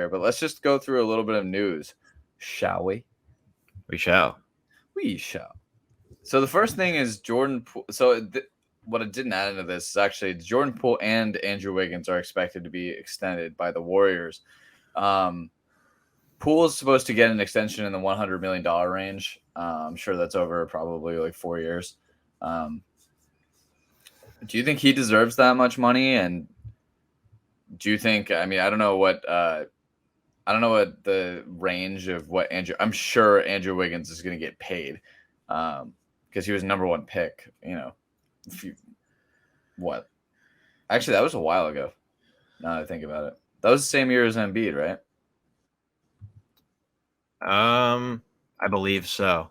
here, but let's just go through a little bit of news, shall we? We shall. We shall. So the first thing is Jordan Poole. What it didn't add into this is actually Jordan Poole and Andrew Wiggins are expected to be extended by the Warriors. Poole is supposed to get an extension in the $100 million range. I'm sure that's over probably like 4 years. Do you think he deserves that much money? And do you think? I mean, I don't know what the range of what Andrew. I'm sure Andrew Wiggins is going to get paid because he was number one pick. What? Actually, that was a while ago. Now that I think about it, that was the same year as Embiid, right? I believe so.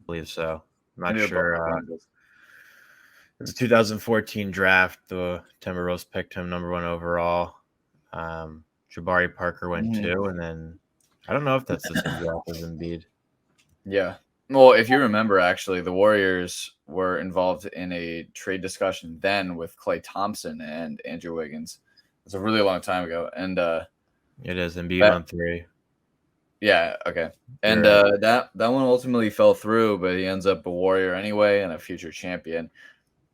I'm not sure. It's a 2014 draft. The Timberwolves picked him number 1 overall. Jabari Parker went 2, and then I don't know if that's the same draft as Embiid. Yeah. Well, if you remember, actually, the Warriors were involved in a trade discussion then with Klay Thompson and Andrew Wiggins. It's a really long time ago, and it is Embiid on 3. Yeah, okay. And that one ultimately fell through, but he ends up a Warrior anyway and a future champion.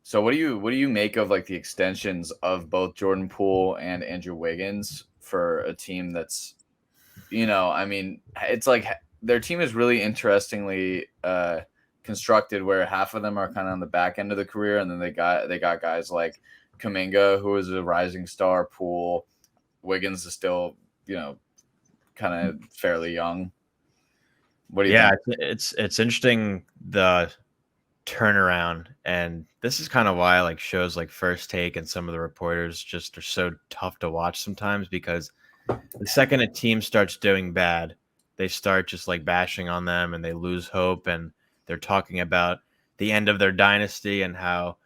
So what do you make of like the extensions of both Jordan Poole and Andrew Wiggins for a team that's, I mean, it's like their team is really interestingly constructed where half of them are kind of on the back end of the career, and then they got guys like Kuminga, who is a rising star. Poole, Wiggins is still, kind of fairly young. What do you think? It's interesting the turnaround, and this is kind of why like shows like First Take and some of the reporters just are so tough to watch sometimes, because the second a team starts doing bad, they start just like bashing on them and they lose hope, and they're talking about the end of their dynasty and how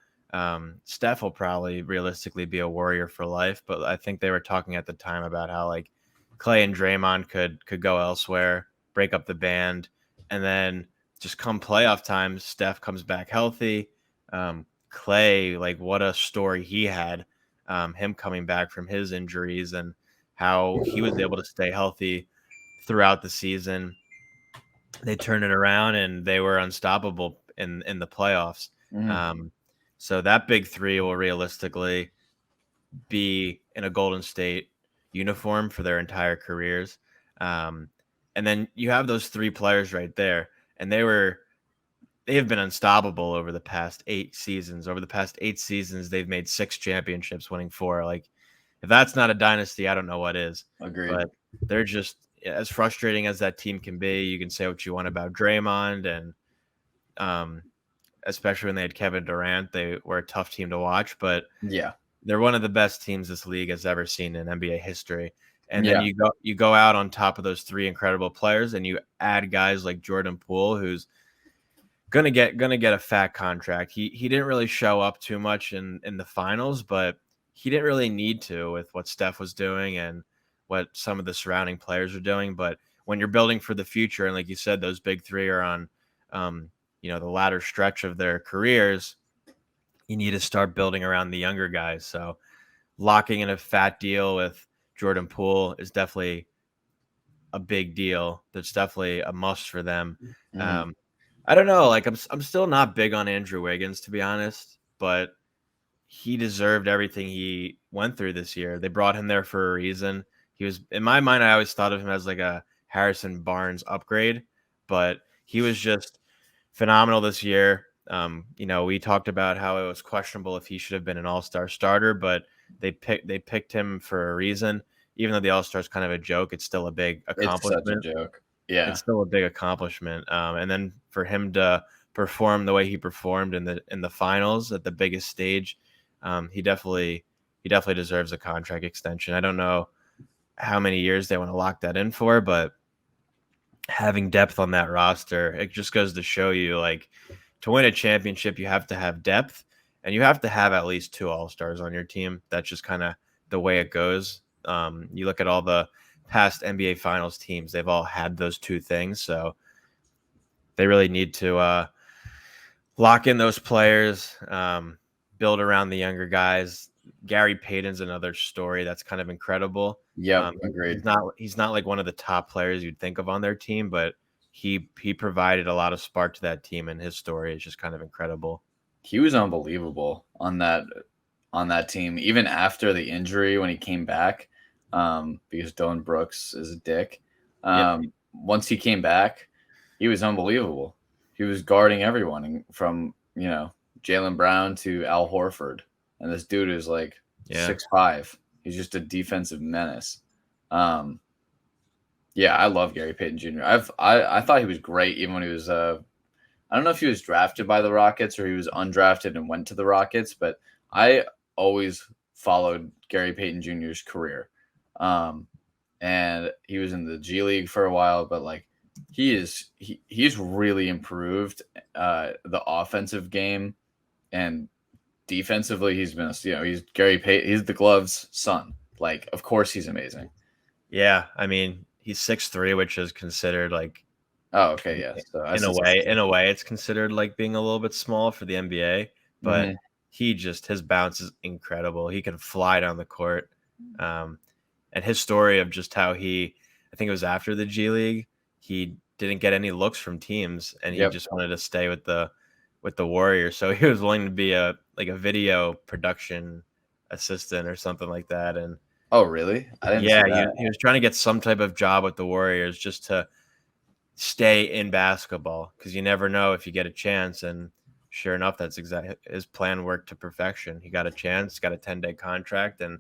Steph will probably realistically be a Warrior for life. But I think they were talking at the time about how like Klay and Draymond could go elsewhere, break up the band, and then just come playoff time, Steph comes back healthy. Klay, like what a story he had, him coming back from his injuries and how he was able to stay healthy throughout the season. They turned it around and they were unstoppable in the playoffs. Mm-hmm. So that big three will realistically be in a Golden State uniform for their entire careers. And then you have those 3 players right there, and they have been unstoppable over the past 8 seasons. Over the past 8 seasons, they've made 6 championships, winning 4. Like, if that's not a dynasty, I don't know what is. Agreed. But they're just as frustrating as that team can be. You can say what you want about Draymond, and especially when they had Kevin Durant, they were a tough team to watch. But yeah, they're one of the best teams this league has ever seen in NBA history. And then you go out on top of those 3 incredible players, and you add guys like Jordan Poole, who's gonna get a fat contract. He didn't really show up too much in the finals, but he didn't really need to with what Steph was doing and what some of the surrounding players are doing. But when you're building for the future, and like you said, those big 3 are on the latter stretch of their careers, you need to start building around the younger guys. So locking in a fat deal with Jordan Poole is definitely a big deal. That's definitely a must for them. Mm-hmm. I don't know. Like I'm still not big on Andrew Wiggins, to be honest, but he deserved everything he went through this year. They brought him there for a reason. He was, in my mind, I always thought of him as like a Harrison Barnes upgrade, but he was just phenomenal this year. We talked about how it was questionable if he should have been an all-star starter, but they picked him for a reason. Even though the all-star is kind of a joke, it's still a big accomplishment. It's such a joke. Yeah, it's still a big accomplishment. And then for him to perform the way he performed in the finals at the biggest stage, he definitely deserves a contract extension. I don't know how many years they want to lock that in for, but having depth on that roster, it just goes to show you, like, to win a championship, you have to have depth, and you have to have at least 2 all-stars on your team. That's just kind of the way it goes. You look at all the past NBA Finals teams, they've all had those 2 things, so they really need to lock in those players, build around the younger guys. Gary Payton's another story that's kind of incredible. Yep, He's agreed. not like one of the top players you'd think of on their team, but he provided a lot of spark to that team, and his story is just kind of incredible. He was unbelievable on that team, even after the injury when he came back, because Dylan Brooks is a dick. Yep. Once he came back, he was unbelievable. He was guarding everyone from Jaylen Brown to Al Horford, and this dude is like Yeah. 6'5". He's just a defensive menace. Um, yeah, I love Gary Payton Jr. I thought he was great even when he was I don't know if he was drafted by the Rockets or he was undrafted and went to the Rockets, but I always followed Gary Payton Jr.'s career. Um, and he was in the G League for a while, but like he's really improved the offensive game, and defensively he's been he's Gary Payton, he's the Gloves' son. Like, of course he's amazing. Yeah, I mean, he's 6'3", which is considered like Oh, okay, yeah. So I in a said way, it's considered like being a little bit small for the NBA, but Mhm. his bounce is incredible. He can fly down the court. Um, and his story of just how I think it was after the G League, he didn't get any looks from teams, and he Yep. just wanted to stay with the Warriors. So he was willing to be a video production assistant or something like that. And Oh, really? I didn't see yeah, that. he was trying to get some type of job with the Warriors just to stay in basketball, because you never know if you get a chance. And sure enough, that's exactly his plan worked to perfection. He got a chance, got a 10-day contract, and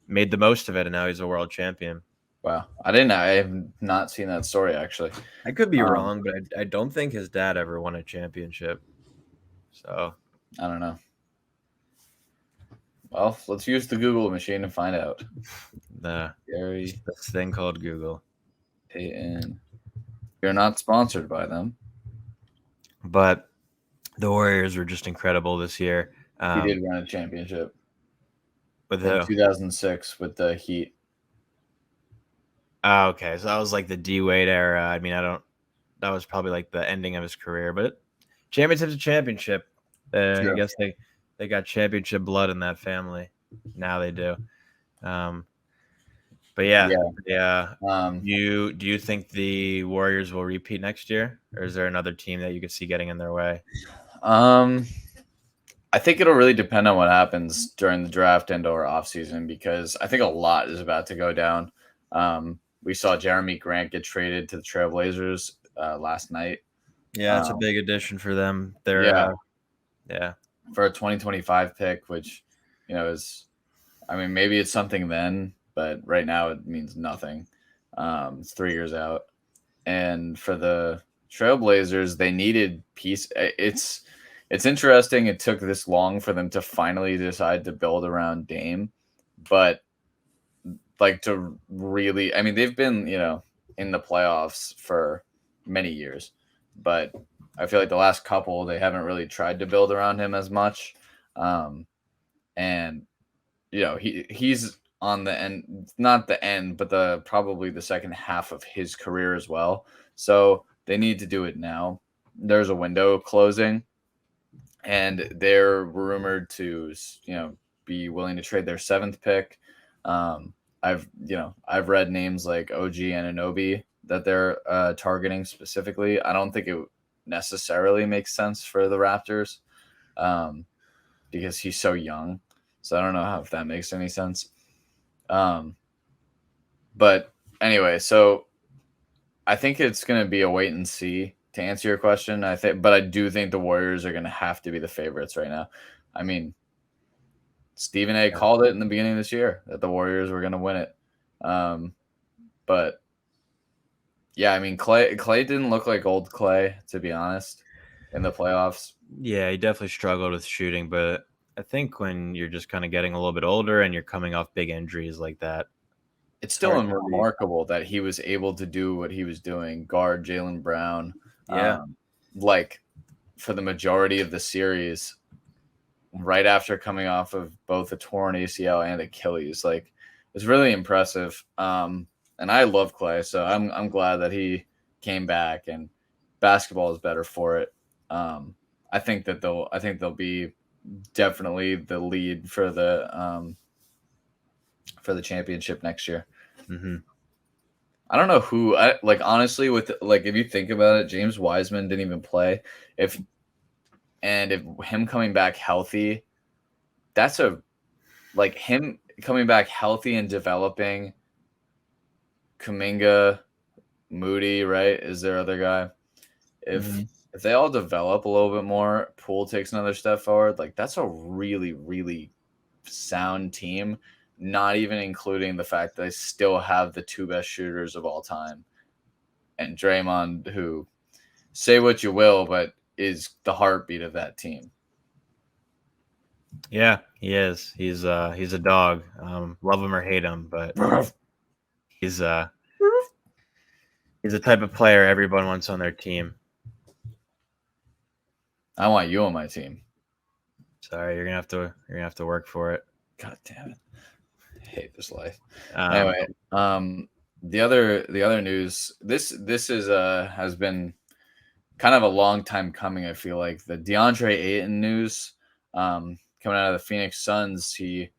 made the most of it. And now he's a world champion. Wow. I have not seen that story actually. I could be Um, wrong, but I don't think his dad ever won a championship. So I don't know. Well, let's use the Google machine and find out. Gary this thing called Google. Payton. You're not sponsored by them. But the Warriors were just incredible this year. He did win a championship With in who? 2006 with the Heat. Oh, okay. So that was like the D Wade era. I mean, that was probably like the ending of his career, but championship's a championship. I True. guess they got championship blood in that family. Now they do. But yeah. Do you think the Warriors will repeat next year, or is there another team that you could see getting in their way? I think it'll really depend on what happens during the draft and/or offseason, because I think a lot is about to go down. We saw Jeremy Grant get traded to the Trailblazers last night. Yeah, it's a big addition for them. Yeah, for a 2025 pick, which is, I mean, maybe it's something then, but right now it means nothing. It's 3 years out, and for the Trailblazers, they needed piece. It's interesting it took this long for them to finally decide to build around Dame, but like to really, I mean, they've been in the playoffs for many years, but I feel like the last couple they haven't really tried to build around him as much, and he's on the end, not the end, but the probably the second half of his career as well. So they need to do it now. There's a window closing, and they're rumored to be willing to trade their 7th pick. I've read names like OG Anunoby that they're targeting specifically. I don't think it necessarily makes sense for the Raptors because he's so young. So I don't know if that makes any sense. But anyway, so I think it's going to be a wait and see to answer your question. But I do think the Warriors are going to have to be the favorites right now. I mean, Stephen A. called it in the beginning of this year that the Warriors were going to win it. But yeah, I mean, Clay didn't look like old Clay, to be honest, in the playoffs. Yeah, he definitely struggled with shooting, but I think when you're just kind of getting a little bit older and you're coming off big injuries like that, it's still remarkable that he was able to do what he was doing, guard Jaylen Brown. Yeah. Like for the majority of the series, right after coming off of both a torn ACL and Achilles. Like, it's really impressive. And I love Clay, so I'm glad that he came back, and basketball is better for it. I think they'll be definitely the lead for the championship next year. Mm-hmm. I don't know who. Like honestly, with like if you think about it, James Wiseman didn't even play. If him coming back healthy, that's a like him coming back healthy and developing. Kuminga, Moody, right? Is their other guy? If Mm-hmm. if they all develop a little bit more, Poole takes another step forward. Like that's a really really sound team. Not even including the fact that they still have the two best shooters of all time, and Draymond, who say what you will, but is the heartbeat of that team. Yeah, he is. He's a dog. Love him or hate him, but he's he's the type of player everyone wants on their team. I want you on my team. Sorry, you're gonna have to work for it. God damn it! I hate this life. Anyway, the other news. This is has been kind of a long time coming. I feel like the DeAndre Ayton news coming out of the Phoenix Suns. He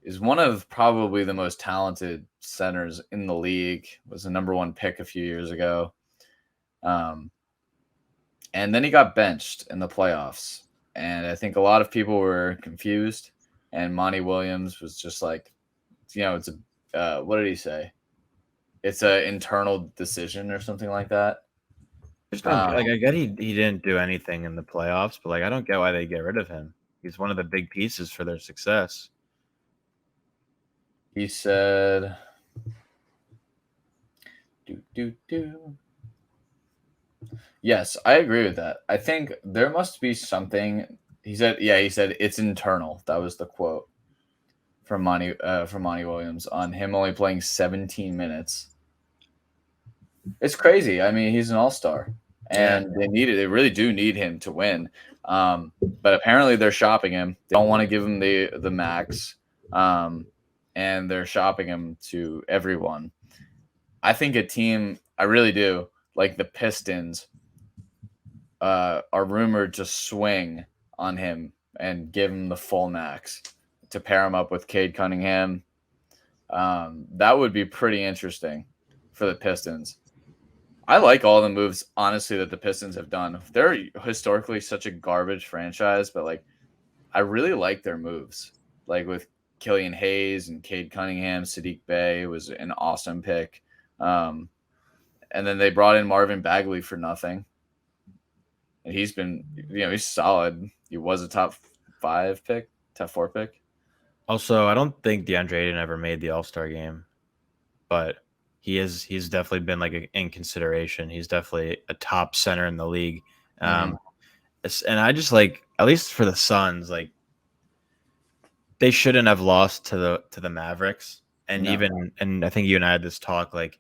is one of probably the most talented centers in the league. Was the number one pick a few years ago. And then he got benched in the playoffs. And I think a lot of people were confused. And Monty Williams was just like, it's a, what did he say? It's an internal decision or something like that. Just don't like. I get he didn't do anything in the playoffs, but like I don't get why they get rid of him. He's one of the big pieces for their success. He said, Yes, I agree with that. I think there must be something. He said, it's internal. That was the quote from Monty Williams on him only playing 17 minutes. It's crazy. I mean, he's an all-star, and they really do need him to win. But apparently they're shopping him. They don't want to give him the max, and they're shopping him to everyone. I think a team, I really do, like the Pistons, are rumored to swing on him and give him the full max to pair him up with Cade Cunningham. That would be pretty interesting for the Pistons. I like all the moves, honestly, that the Pistons have done. They're historically such a garbage franchise, but like I really like their moves. Like with Killian Hayes and Cade Cunningham, Sadiq Bey was an awesome pick. And then they brought in Marvin Bagley for nothing. And he's been, he's solid. He was a top 4 pick. Also, I don't think DeAndre Ayton ever made the All-Star game, but he's definitely been like in consideration. He's definitely a top center in the league. And I just like, at least for the Suns, like they shouldn't have lost to the Mavericks. And and I think you and I had this talk, like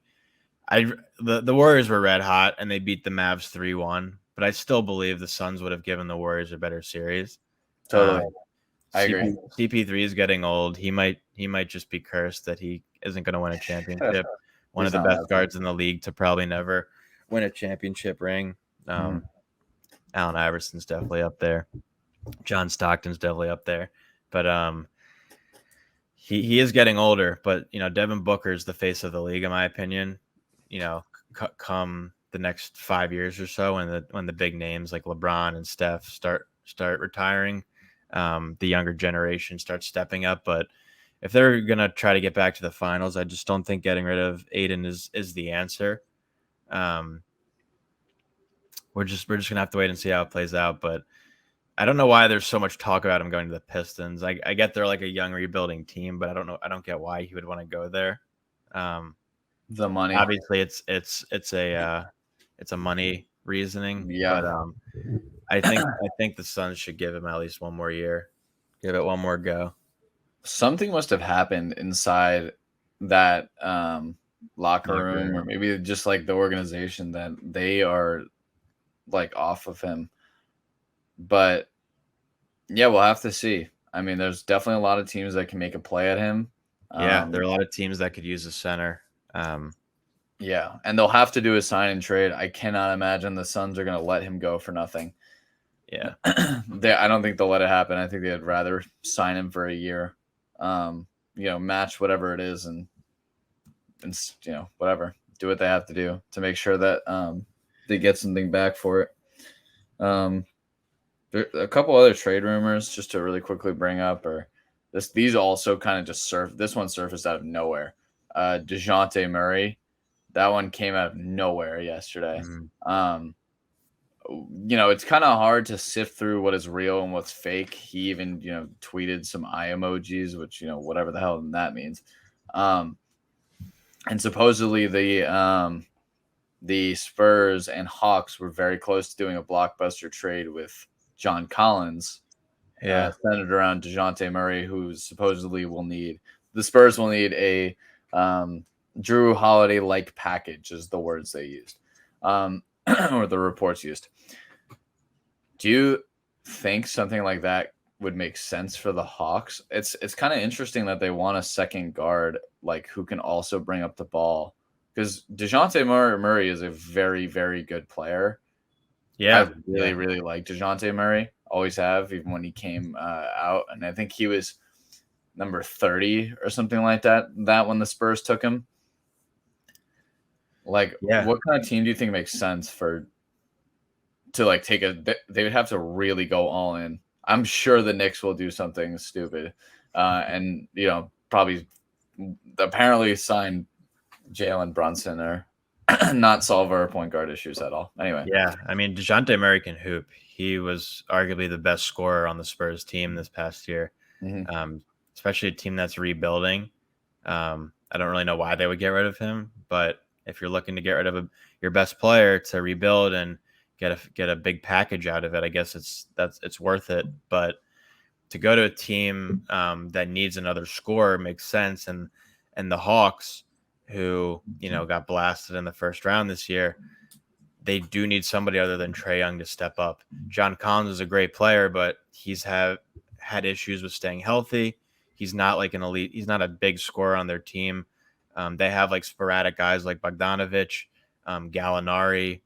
the Warriors were red hot and they beat the Mavs 3-1, but I still believe the Suns would have given the Warriors a better series. Totally. I agree. CP3 is getting old. He might just be cursed that he isn't going to win a championship. One of the best guards in the league to probably never win a championship ring. Allen Iverson's definitely up there. John Stockton's definitely up there. But he is getting older. But Devin Booker is the face of the league, in my opinion. Come the next 5 years or so, when the big names like LeBron and Steph start retiring, the younger generation starts stepping up. But if they're gonna try to get back to the finals, I just don't think getting rid of Ayton is the answer. We're just gonna have to wait and see how it plays out. But I don't know why there's so much talk about him going to the Pistons. I get they're like a young rebuilding team, but I don't get why he would want to go there. The money, obviously, it's a money reasoning. Yeah, but I think the Suns should give him at least one more year, give it one more go. Something must have happened inside that locker room, or maybe just like the organization, that they are like off of him. But yeah, we'll have to see. I mean, there's definitely a lot of teams that can make a play at him. Yeah, there are a lot of teams that could use a center. Yeah, and they'll have to do a sign and trade. I cannot imagine the Suns are going to let him go for nothing. Yeah. I don't think they'll let it happen. I think they'd rather sign him for a year, match whatever it is, and whatever, do what they have to do to make sure that they get something back for it. There, a couple other trade rumors just to really quickly bring up, or these also kind of just this one surfaced out of nowhere. DeJounte Murray, that one came out of nowhere yesterday. Mm. It's kind of hard to sift through what is real and what's fake. He even, tweeted some eye emojis, which, whatever the hell that means. And supposedly the Spurs and Hawks were very close to doing a blockbuster trade with John Collins, centered around DeJounte Murray, who supposedly the Spurs will need a Drew Holiday-like package, is the words they used, or the reports used. Do you think something like that would make sense for the Hawks? It's kind of interesting that they want a second guard, like, who can also bring up the ball, because DeJounte Murray is a very, very good player. Yeah, I really like DeJounte Murray. Always have, even when he came out, and I think he was number 30 or something like that. That when the Spurs took him. Like, what kind of team do you think makes sense to like take they would have to really go all in. I'm sure the Knicks will do something stupid, and probably apparently sign Jalen Brunson or not solve our point guard issues at all. Anyway, yeah, I mean, DeJounte Murray can hoop. He was arguably the best scorer on the Spurs team this past year, especially a team that's rebuilding. I don't really know why they would get rid of him, but if you're looking to get rid of your best player to rebuild and get a big package out of it, I guess it's worth it. But to go to a team that needs another scorer makes sense, and the Hawks, who got blasted in the first round this year, they do need somebody other than Trae Young to step up. John Collins is a great player, but he's had issues with staying healthy. He's not like an elite. He's not a big scorer on their team. They have like sporadic guys like Bogdanovich, Gallinari,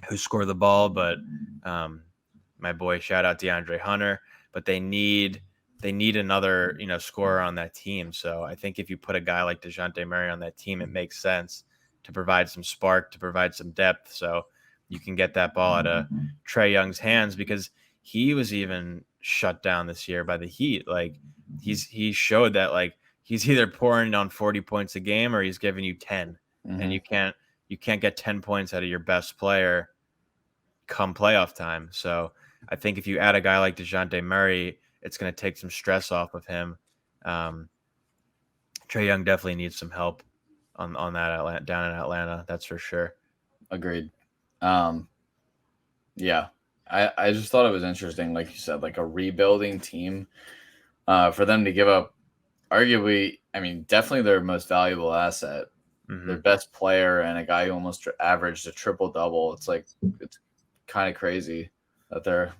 who score the ball, but my boy, shout out DeAndre Hunter. But they need another scorer on that team. So I think if you put a guy like DeJounte Murray on that team, it makes sense to provide some spark, to provide some depth, so you can get that ball out of Trae Young's hands, because he was even shut down this year by the Heat. Like he showed that like he's either pouring on 40 points a game or he's giving you 10, and you can't get 10 points out of your best player come playoff time. So I think if you add a guy like DeJounte Murray, it's going to take some stress off of him. Trae Young definitely needs some help on that down in Atlanta. That's for sure. Agreed. Yeah, I just thought it was interesting, like you said, like a rebuilding team, for them to give up arguably, I mean, definitely their most valuable asset, their best player, and a guy who almost averaged a triple-double. It's like, it's kind of crazy that they're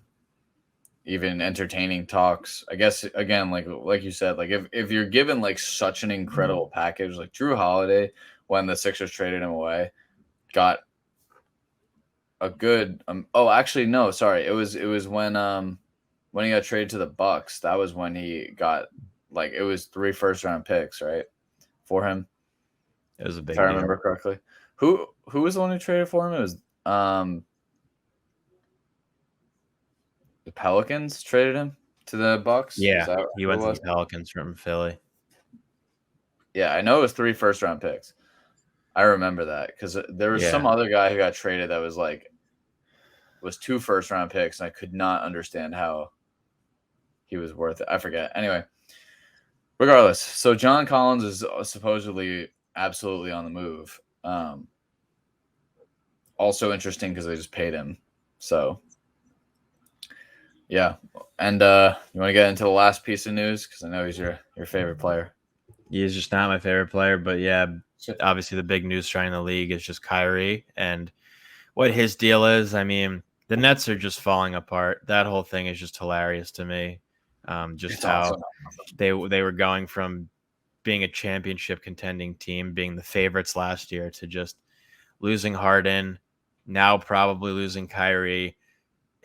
even entertaining talks. I guess, again, like you said, like if you're given like such an incredible package, like Drew Holiday, when the Sixers traded him away, got a good actually no, sorry, it was when he got traded to the Bucks. That was when he got, like, it was 3 first-round picks, right, for him. It was a big if I remember correctly. Who was the one who traded for him? It was the Pelicans traded him to the Bucks. Yeah, he went to the Pelicans from Philly. Yeah, I know it was 3 first-round picks. I remember that because there was some other guy who got traded that was like, was 2 first-round picks, and I could not understand how he was worth it. I forget. Anyway, regardless, so John Collins is supposedly absolutely on the move. Also interesting because they just paid him. So, yeah. And you want to get into the last piece of news? Because I know he's your favorite player. He is just not my favorite player, but yeah, obviously the big news trying the league is just Kyrie and what his deal is. I mean, the Nets are just falling apart. That whole thing is just hilarious to me. Just how awesome. They were going from being a championship contending team, being the favorites last year, to just losing Harden, now probably losing Kyrie.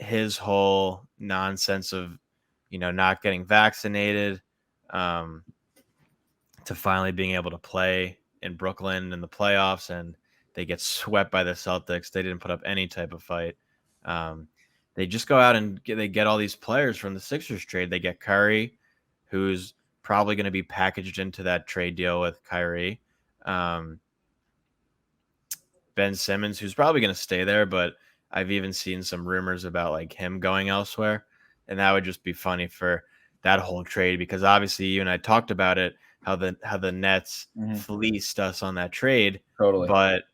his whole nonsense of, not getting vaccinated, to finally being able to play in Brooklyn in the playoffs, and they get swept by the Celtics. They didn't put up any type of fight. They just go out and they get all these players from the Sixers trade. They get Curry, who's probably going to be packaged into that trade deal with Kyrie. Ben Simmons, who's probably going to stay there, but I've even seen some rumors about like him going elsewhere, and that would just be funny for that whole trade, because obviously you and I talked about it, how the Nets fleeced us on that trade, Totally. but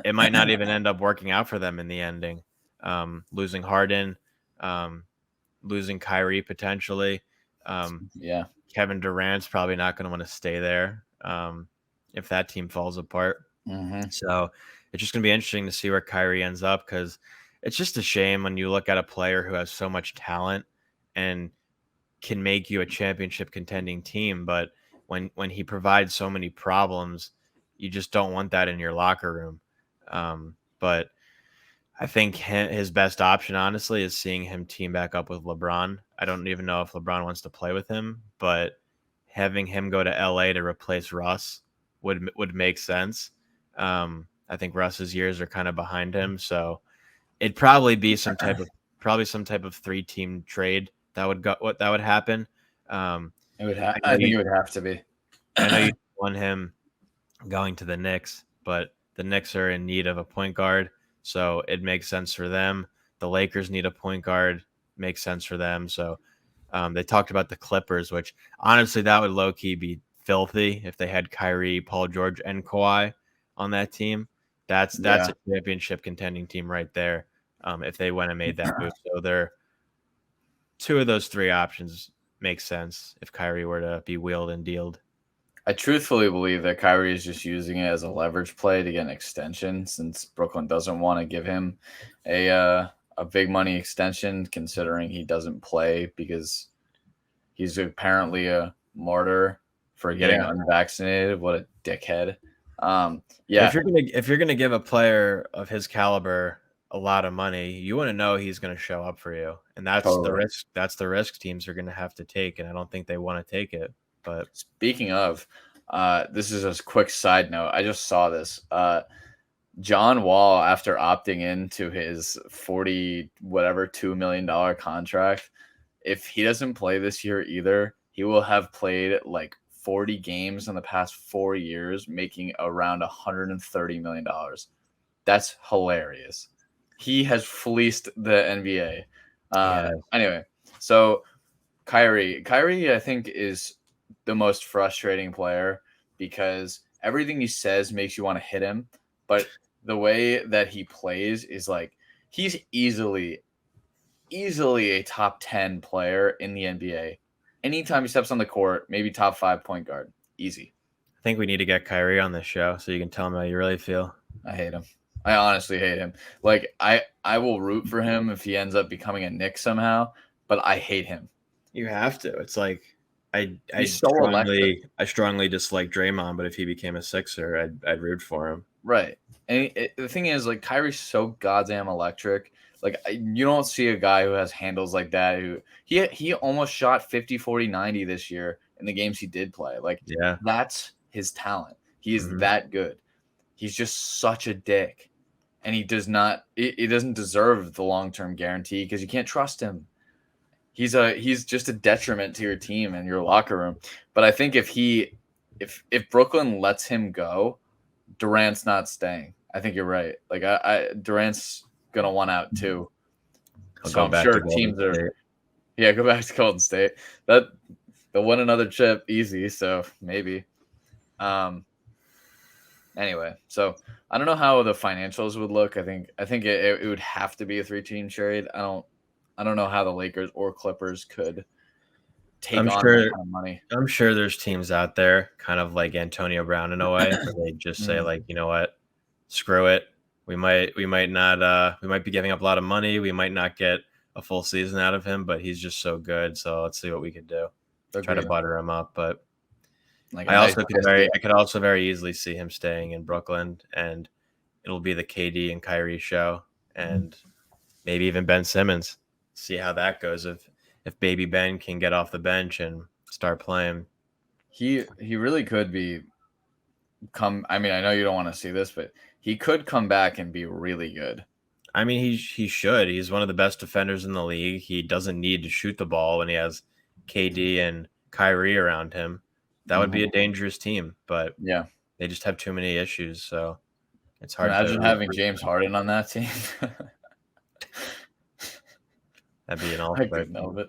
it might not even end up working out for them in the ending. Losing Harden, losing Kyrie potentially. Kevin Durant's probably not going to want to stay there if that team falls apart. So it's just going to be interesting to see where Kyrie ends up, because it's just a shame when you look at a player who has so much talent and can make you a championship contending team, but when he provides so many problems, you just don't want that in your locker room. But I think his best option, honestly, is seeing him team back up with LeBron. I don't even know if LeBron wants to play with him, but having him go to LA to replace Russ would make sense. I think Russ's years are kind of behind him, so it'd probably be some type of 3-team trade that would happen. It would I think it would have to be. I know you want him going to the Knicks, but the Knicks are in need of a point guard, so it makes sense for them. The Lakers need a point guard, makes sense for them. So they talked about the Clippers, which honestly that would low key be filthy if they had Kyrie, Paul George, and Kawhi on that team. That's a championship contending team right there. If they went and made that move, so they're two of those three options make sense if Kyrie were to be wheeled and dealed. I truthfully believe that Kyrie is just using it as a leverage play to get an extension, since Brooklyn doesn't want to give him a big money extension, considering he doesn't play because he's apparently a martyr for getting unvaccinated. What a dickhead. If you're gonna give a player of his caliber a lot of money, you want to know he's going to show up for you, and that's the risk. That's the risk teams are going to have to take, and I don't think they want to take it. But speaking of, this is a quick side note. I just saw this. John Wall, after opting into his $2 million contract, if he doesn't play this year either, he will have played like 40 games in the past 4 years, making around $130 million. That's hilarious. He has fleeced the NBA. Anyway, so Kyrie, I think, is the most frustrating player because everything he says makes you want to hit him, but the way that he plays is like he's easily a top 10 player in the NBA. Anytime he steps on the court, maybe top 5 point guard. Easy. I think we need to get Kyrie on this show so you can tell him how you really feel. I hate him. I honestly hate him. Like I will root for him if he ends up becoming a Knick somehow, but I hate him. You have to. It's like I strongly dislike Draymond, but if he became a Sixer, I'd root for him. Right. And the thing is, like, Kyrie's so goddamn electric. Like, you don't see a guy who has handles like that. He almost shot 50, 40, 90 this year in the games he did play. Like, that's his talent. He is that good. He's just such a dick. And he doesn't deserve the long-term guarantee because you can't trust him. He's just a detriment to your team and your locker room. But I think if Brooklyn lets him go, Durant's not staying. I think you're right. Like Durant's gonna want out too. So I'm sure teams are. Yeah, go back to Golden State. They'll win another chip easy. So maybe. Anyway, so I don't know how the financials would look. I think it would have to be a 3-team trade. I don't know how the Lakers or Clippers could take on that kind of money. I'm sure there's teams out there, kind of like Antonio Brown in a way, where they just say like, you know what, screw it. We might be giving up a lot of money. We might not get a full season out of him, but he's just so good. So let's see what we could do. Try to butter him up, but. Like I could also very easily see him staying in Brooklyn, and it'll be the KD and Kyrie show, and maybe even Ben Simmons. see how that goes if Baby Ben can get off the bench and start playing. He really could be come. I mean, I know you don't want to see this, but he could come back and be really good. I mean, he should. He's one of the best defenders in the league. He doesn't need to shoot the ball when he has KD and Kyrie around him. That would be a dangerous team, but Yeah. they just have too many issues, so it's hard to Imagine having root for James them. Harden on that team. That'd be an I all-star couldn't team. help it.